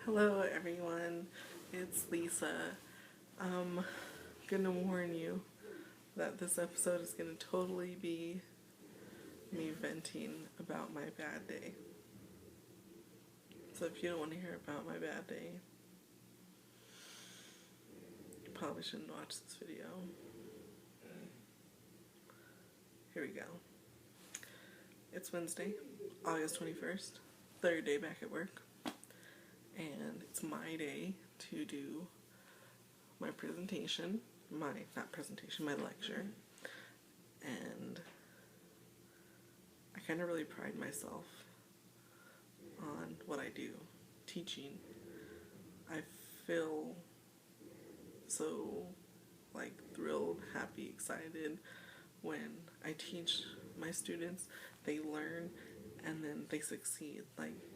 Hello everyone, it's Lisa. I'm gonna warn you that this episode is gonna totally be me venting about my bad day. So if you don't want to hear about my bad day, you probably shouldn't watch this video. Here we go. It's Wednesday, August 21st, third day back at work, and it's my day to do my presentation, my lecture, and I kind of really pride myself on what I do, teaching. I feel so thrilled, happy, excited when I teach my students. They learn and then they succeed.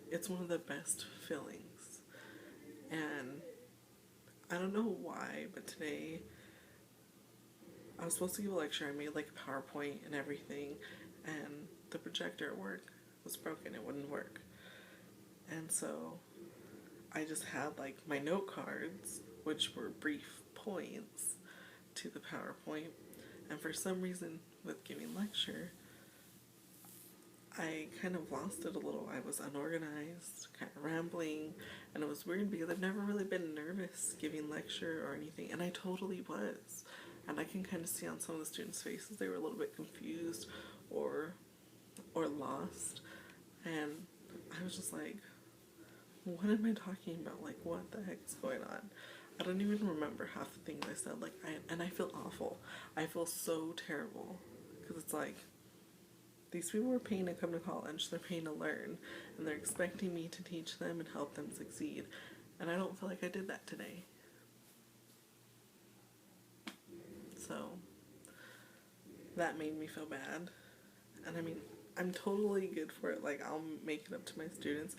It's one of the best feelings. And I don't know why, but today I was supposed to give a lecture. I made a PowerPoint and everything, and the projector at work was broken. It wouldn't work. And so I just had my note cards, which were brief points, to the PowerPoint. And for some reason, with giving lecture, I kind of lost it a little. I was unorganized, kind of rambling, and it was weird because I've never really been nervous giving lecture or anything, and I totally was. And I can kind of see on some of the students' faces they were a little bit confused or lost, and I was just like, what am I talking about? What the heck is going on? I don't even remember half the things I said. I feel awful. I feel so terrible because it's these people are paying to come to college. They're paying to learn, and they're expecting me to teach them and help them succeed. And I don't feel like I did that today. So that made me feel bad. And I mean, I'm totally good for it. I'll make it up to my students.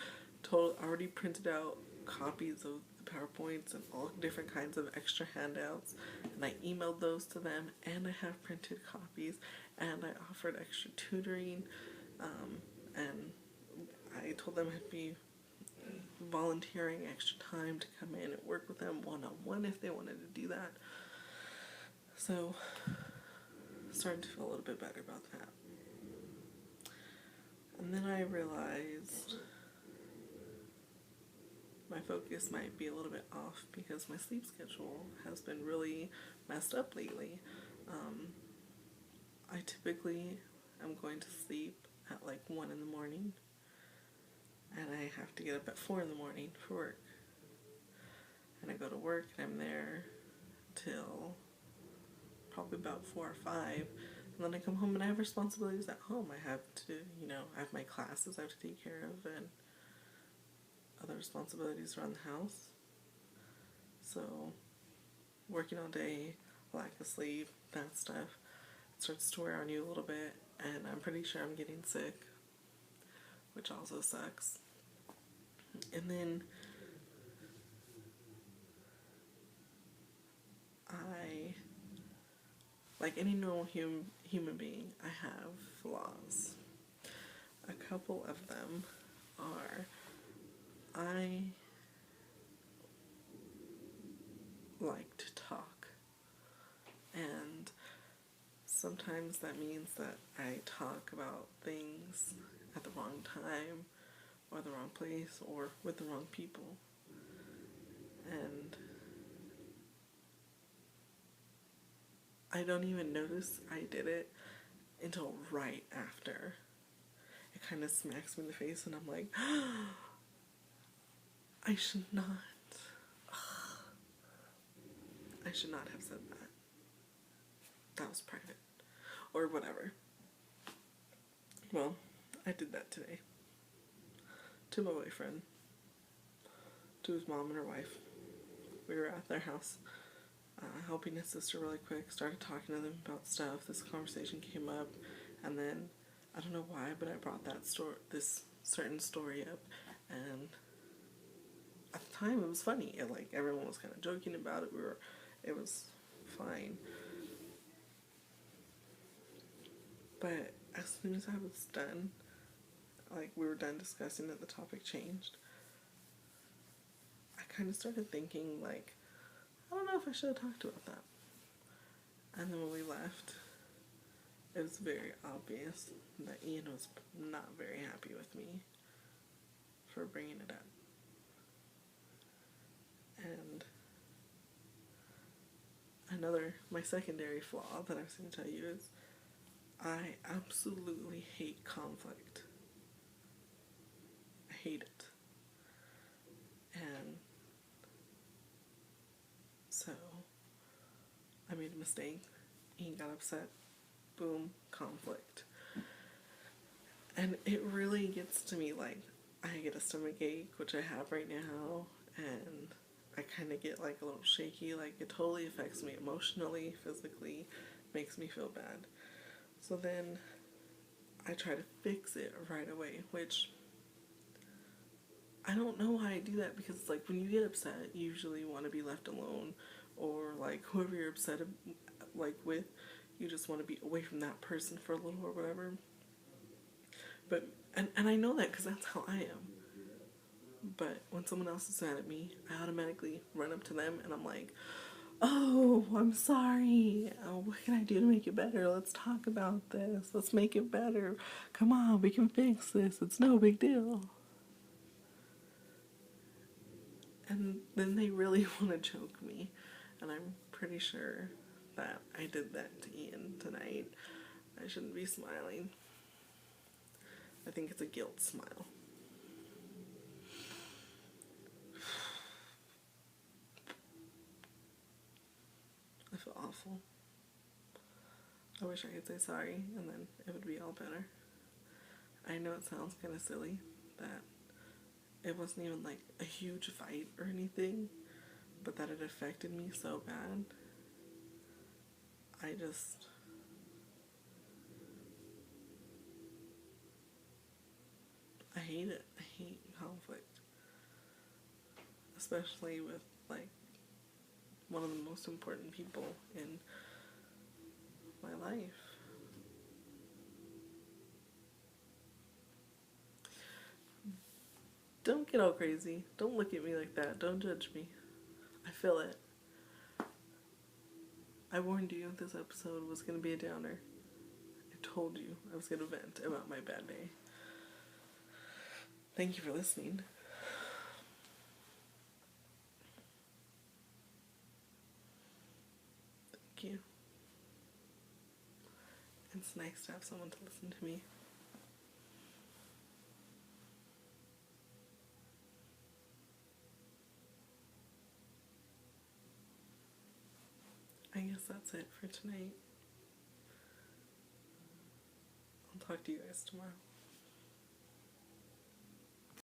Already printed out copies of the PowerPoints and all different kinds of extra handouts, and I emailed those to them, and I have printed copies, and I offered extra tutoring, and I told them I'd be volunteering extra time to come in and work with them one-on-one if they wanted to do that. So started to feel a little bit better about that. And then I realized my focus might be a little bit off because my sleep schedule has been really messed up lately. I typically am going to sleep at 1 in the morning, and I have to get up at 4 in the morning for work. And I go to work and I'm there till probably about 4 or 5, and then I come home and I have responsibilities at home. I have to, I have my classes I have to take care of and other responsibilities around the house. So working all day, lack of sleep, that stuff starts to wear on you a little bit, and I'm pretty sure I'm getting sick, which also sucks. And then I, like any normal human being, I have flaws. A couple of them are I like to talk, and sometimes that means that I talk about things at the wrong time, or the wrong place, or with the wrong people. And I don't even notice I did it until right after. It kind of smacks me in the face, and I'm like, I should not. I should not have said that. That was private. Or whatever. Well, I did that today. To my boyfriend. To his mom and her wife. We were at their house, helping his sister really quick. Started talking to them about stuff. This conversation came up, and then I don't know why, but I brought this certain story up, and at the time it was funny. Everyone was kind of joking about it. It was fine. But as soon as I was done, we were done discussing it, the topic changed. kind of started thinking, like, I don't know if I should have talked about that. And then when we left, it was very obvious that Ian was not very happy with me for bringing it up. And my secondary flaw that I was going to tell you is I absolutely hate conflict. I hate it. And so I made a mistake. Ian got upset. Boom, conflict. And it really gets to me, like, I get a stomach ache, which I have right now, and I kind of get like a little shaky. Like, it totally affects me emotionally, physically, makes me feel bad. So then I try to fix it right away, which I don't know why I do that, because it's like when you get upset, you usually want to be left alone, or like whoever you're upset like with, you just want to be away from that person for a little or whatever. But and I know that because that's how I am. But when someone else is mad at me, I automatically run up to them and I'm like, oh, I'm sorry. Oh, what can I do to make it better? Let's talk about this. Let's make it better. Come on, we can fix this. It's no big deal. And then they really want to choke me. And I'm pretty sure that I did that to Ian tonight. I shouldn't be smiling. I think it's a guilt smile. I feel awful. I wish I could say sorry and then it would be all better. I know it sounds kind of silly that it wasn't even like a huge fight or anything, but that it affected me so bad. I hate it. I hate conflict. Especially with like one of the most important people in my life. Don't get all crazy. Don't look at me like that. Don't judge me. I feel it. I warned you this episode was going to be a downer. I told you I was going to vent about my bad day. Thank you for listening. Thank you. It's nice to have someone to listen to me. I guess that's it for tonight. I'll talk to you guys tomorrow.